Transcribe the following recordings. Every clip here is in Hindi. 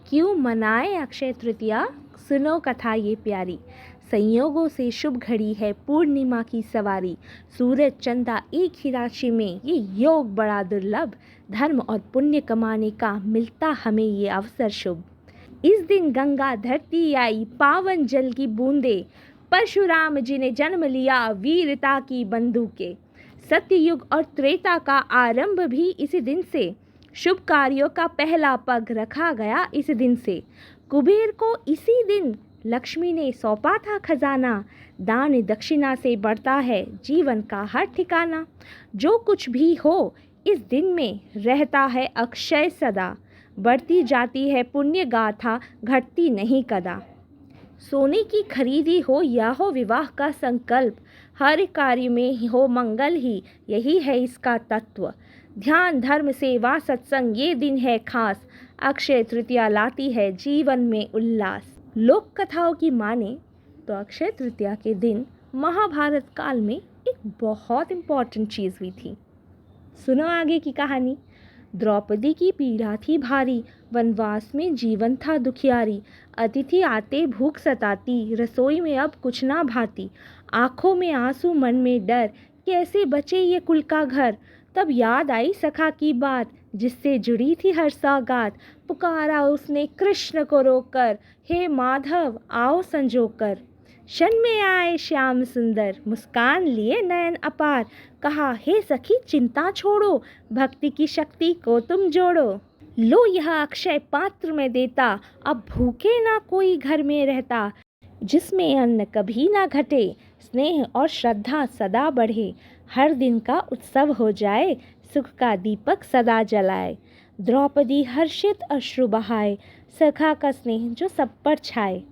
क्यों मनाए अक्षय तृतीया, सुनो कथा ये प्यारी। संयोगों से शुभ घड़ी है पूर्णिमा की सवारी। सूरज चंदा एक ही राशि में, ये योग बड़ा दुर्लभ। धर्म और पुण्य कमाने का मिलता हमें ये अवसर शुभ। इस दिन गंगा धरती आई पावन जल की बूंदे। परशुराम जी ने जन्म लिया वीरता की बंदूकें। सत्ययुग और त्रेता का आरंभ भी इसी दिन से। शुभ कार्यों का पहला पग रखा गया इस दिन से। कुबेर को इसी दिन लक्ष्मी ने सौंपा था खजाना। दान दक्षिणा से बढ़ता है जीवन का हर ठिकाना। जो कुछ भी हो इस दिन में रहता है अक्षय सदा। बढ़ती जाती है पुण्य गाथा, घटती नहीं कदा। सोने की खरीदी हो या हो विवाह का संकल्प, हर कार्य में हो मंगल ही, यही है इसका तत्व। ध्यान धर्म सेवा सत्संग ये दिन है खास। अक्षय तृतीया लाती है जीवन में उल्लास। लोक कथाओं की माने तो अक्षय तृतीया के दिन महाभारत काल में एक बहुत इम्पॉर्टेंट चीज़ हुई थी। सुनो आगे की कहानी। द्रौपदी की पीड़ा थी भारी, वनवास में जीवन था दुखियारी। अतिथि आते भूख सताती, रसोई में अब कुछ ना भाती। आंखों में आंसू मन में डर, कैसे बचे ये कुल का घर। तब याद आई सखा की बात, जिससे जुड़ी थी हर सौगात। पुकारा उसने कृष्ण को रोककर, हे माधव आओ संजोकर। क्षण में आए श्याम सुंदर, मुस्कान लिए नयन अपार। कहा हे सखी चिंता छोड़ो, भक्ति की शक्ति को तुम जोड़ो। लो यह अक्षय पात्र में देता, अब भूखे ना कोई घर में रहता। जिसमें अन्न कभी ना घटे, स्नेह और श्रद्धा सदा बढ़े। हर दिन का उत्सव हो जाए, सुख का दीपक सदा जलाए। द्रौपदी हर्षित अश्रु बहाए, सखा का स्नेह जो सब पर छाए।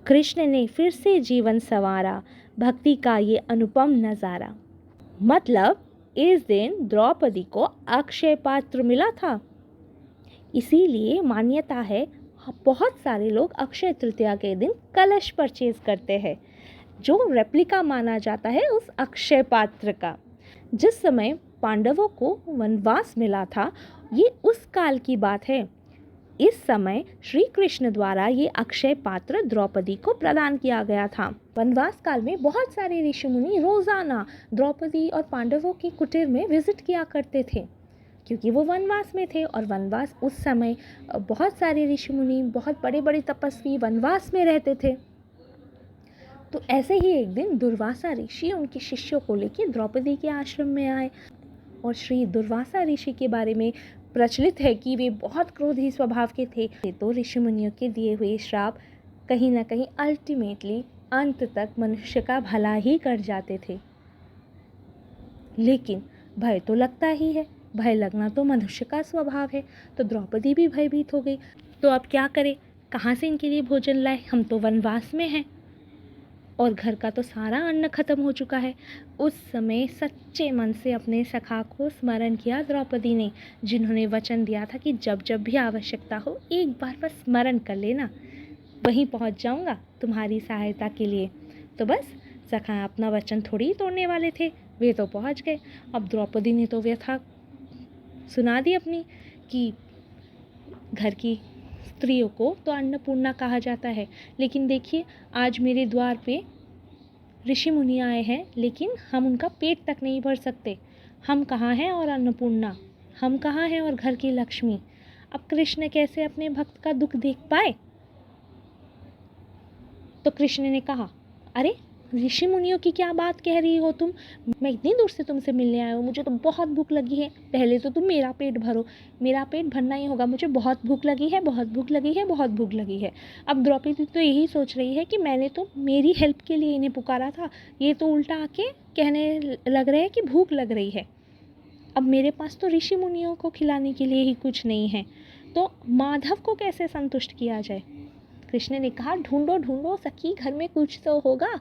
कृष्ण ने फिर से जीवन संवारा, भक्ति का ये अनुपम नज़ारा। मतलब इस दिन द्रौपदी को अक्षय पात्र मिला था। इसीलिए मान्यता है बहुत सारे लोग अक्षय तृतीया के दिन कलश परचेज करते हैं, जो रेप्लिका माना जाता है उस अक्षय पात्र का। जिस समय पांडवों को वनवास मिला था, ये उस काल की बात है। इस समय श्री कृष्ण द्वारा ये अक्षय पात्र द्रौपदी को प्रदान किया गया था। वनवास काल में बहुत सारे ऋषि मुनि रोजाना द्रौपदी और पांडवों की कुटीर में विजिट किया करते थे, क्योंकि वो वनवास में थे। और वनवास उस समय बहुत सारे ऋषि मुनि, बहुत बड़े बड़े तपस्वी वनवास में रहते थे। तो ऐसे ही एक दिन दुर्वासा ऋषि उनके शिष्यों को लेकर द्रौपदी के आश्रम में आए। और श्री दुर्वासा ऋषि के बारे में प्रचलित है कि वे बहुत क्रोधी स्वभाव के थे। तो ऋषि मुनियों के दिए हुए श्राप कहीं ना कहीं अल्टीमेटली अंत तक मनुष्य का भला ही कर जाते थे। लेकिन भय तो लगता ही है, भय लगना तो मनुष्य का स्वभाव है। तो द्रौपदी भी भयभीत हो गई। तो अब क्या करें, कहाँ से इनके लिए भोजन लाए, हम तो वनवास में हैं और घर का तो सारा अन्न खत्म हो चुका है। उस समय सच्चे मन से अपने सखा को स्मरण किया द्रौपदी ने, जिन्होंने वचन दिया था कि जब जब भी आवश्यकता हो एक बार बस स्मरण कर लेना, वहीं पहुंच जाऊंगा तुम्हारी सहायता के लिए। तो बस सखा अपना वचन थोड़ी ही तोड़ने वाले थे, वे तो पहुंच गए। अब द्रौपदी ने तो व्यथा सुना दी अपनी कि घर की स्त्रियों को तो अन्नपूर्णा कहा जाता है, लेकिन देखिए आज मेरे द्वार पे ऋषि मुनि आए हैं, लेकिन हम उनका पेट तक नहीं भर सकते। हम कहाँ हैं और अन्नपूर्णा, हम कहाँ हैं और घर की लक्ष्मी। अब कृष्ण कैसे अपने भक्त का दुख देख पाए। तो कृष्ण ने कहा, अरे ऋषि मुनियों की क्या बात कह रही हो तुम, मैं इतनी दूर से तुमसे मिलने आया हूँ, मुझे तो बहुत भूख लगी है। पहले तो तुम मेरा पेट भरो, मेरा पेट भरना ही होगा, मुझे बहुत भूख लगी है, बहुत भूख लगी है, बहुत भूख लगी है। अब द्रौपदी तो यही सोच रही है कि मैंने तो मेरी हेल्प के लिए इन्हें पुकारा था, ये तो उल्टा आके कहने लग रहे हैं कि भूख लग रही है। अब मेरे पास तो ऋषि मुनियों को खिलाने के लिए ही कुछ नहीं है, तो माधव को कैसे संतुष्ट किया जाए। कृष्ण ने कहा, ढूंढो ढूंढो सखी, घर में कुछ तो होगा।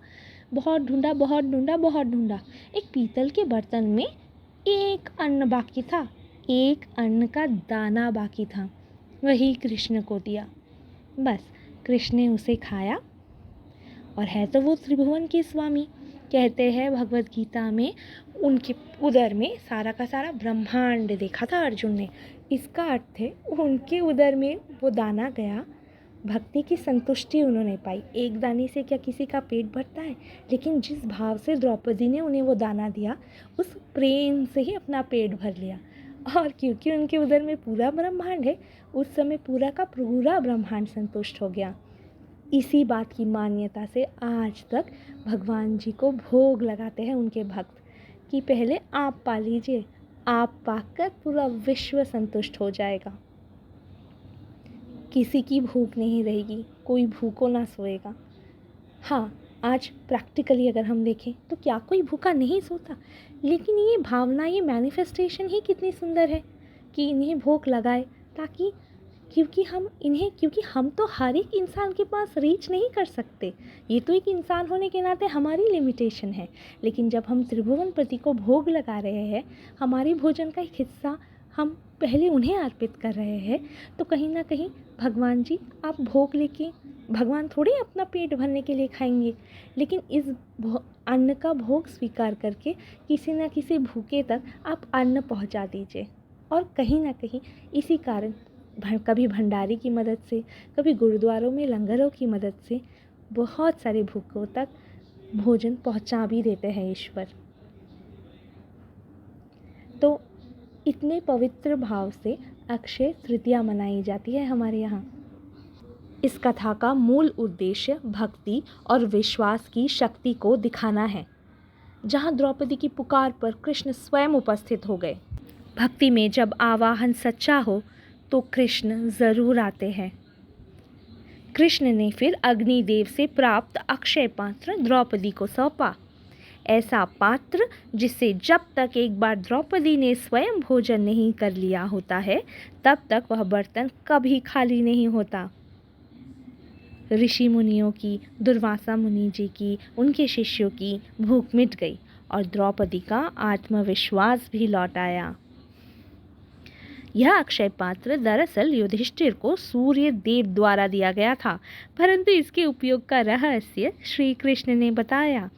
बहुत ढूंढा, बहुत ढूंढा, बहुत ढूंढा। एक पीतल के बर्तन में एक अन्न बाकी था, एक अन्न का दाना बाकी था, वही कृष्ण को दिया। बस कृष्ण ने उसे खाया। और है तो वो त्रिभुवन के स्वामी। कहते हैं भगवत गीता में उनके उदर में सारा का सारा ब्रह्मांड देखा था अर्जुन ने। इसका अर्थ है उनके उदर में वो दाना गया, भक्ति की संतुष्टि उन्होंने पाई। एक दाने से क्या किसी का पेट भरता है, लेकिन जिस भाव से द्रौपदी ने उन्हें वो दाना दिया, उस प्रेम से ही अपना पेट भर लिया। और क्योंकि उनके उदर में पूरा ब्रह्मांड है, उस समय पूरा का पूरा ब्रह्मांड संतुष्ट हो गया। इसी बात की मान्यता से आज तक भगवान जी को भोग लगाते हैं उनके भक्त कि पहले आप पा लीजिए, आप पाकर पूरा विश्व संतुष्ट हो जाएगा। किसी की भूख नहीं रहेगी, कोई भूखो ना सोएगा। हाँ, आज प्रैक्टिकली अगर हम देखें तो क्या कोई भूखा नहीं सोता, लेकिन ये भावना, ये मैनिफेस्टेशन ही कितनी सुंदर है कि इन्हें भूख लगाए, ताकि क्योंकि हम तो हर एक इंसान के पास रीच नहीं कर सकते। ये तो एक इंसान होने के नाते हमारी लिमिटेशन है। लेकिन जब हम त्रिभुवनपति को भोग लगा रहे हैं, हमारी भोजन का एक हिस्सा हम पहले उन्हें अर्पित कर रहे हैं, तो कहीं ना कहीं भगवान जी आप भोग लेके, भगवान थोड़ी अपना पेट भरने के लिए खाएंगे, लेकिन इस अन्न का भोग स्वीकार करके किसी न किसी भूखे तक आप अन्न पहुंचा दीजिए। और कहीं ना कहीं इसी कारण कभी भंडारी की मदद से, कभी गुरुद्वारों में लंगरों की मदद से बहुत सारे भूखों तक भोजन पहुंचा भी देते हैं ईश्वर। तो इतने पवित्र भाव से अक्षय तृतीया मनाई जाती है हमारे यहाँ। इस कथा का मूल उद्देश्य भक्ति और विश्वास की शक्ति को दिखाना है। जहाँ द्रौपदी की पुकार पर कृष्ण स्वयं उपस्थित हो गए। भक्ति में जब आवाहन सच्चा हो तो कृष्ण ज़रूर आते हैं। कृष्ण ने फिर अग्निदेव से प्राप्त अक्षय पात्र द्रौपदी को सौंपा। ऐसा पात्र जिससे जब तक एक बार द्रौपदी ने स्वयं भोजन नहीं कर लिया होता है, तब तक वह बर्तन कभी खाली नहीं होता। ऋषि मुनियों की, दुर्वासा मुनि जी की, उनके शिष्यों की भूख मिट गई और द्रौपदी का आत्मविश्वास भी लौट आया। यह अक्षय पात्र दरअसल युधिष्ठिर को सूर्य देव द्वारा दिया गया था, परंतु इसके उपयोग का रहस्य श्री कृष्ण ने बताया।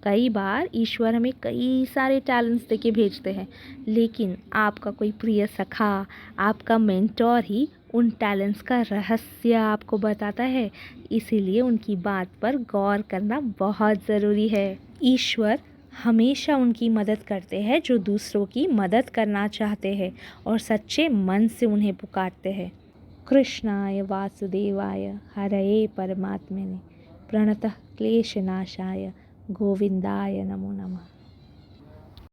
कई बार ईश्वर हमें कई सारे टैलेंट्स देके भेजते हैं, लेकिन आपका कोई प्रिय सखा, आपका मेंटोर ही उन टैलेंट्स का रहस्य आपको बताता है। इसीलिए उनकी बात पर गौर करना बहुत ज़रूरी है। ईश्वर हमेशा उनकी मदद करते हैं जो दूसरों की मदद करना चाहते हैं और सच्चे मन से उन्हें पुकारते हैं। कृष्णाय वासुदेवाय हरये परमात्मने प्रणतः क्लेशनाशाय गोविंदाय नमो नमः।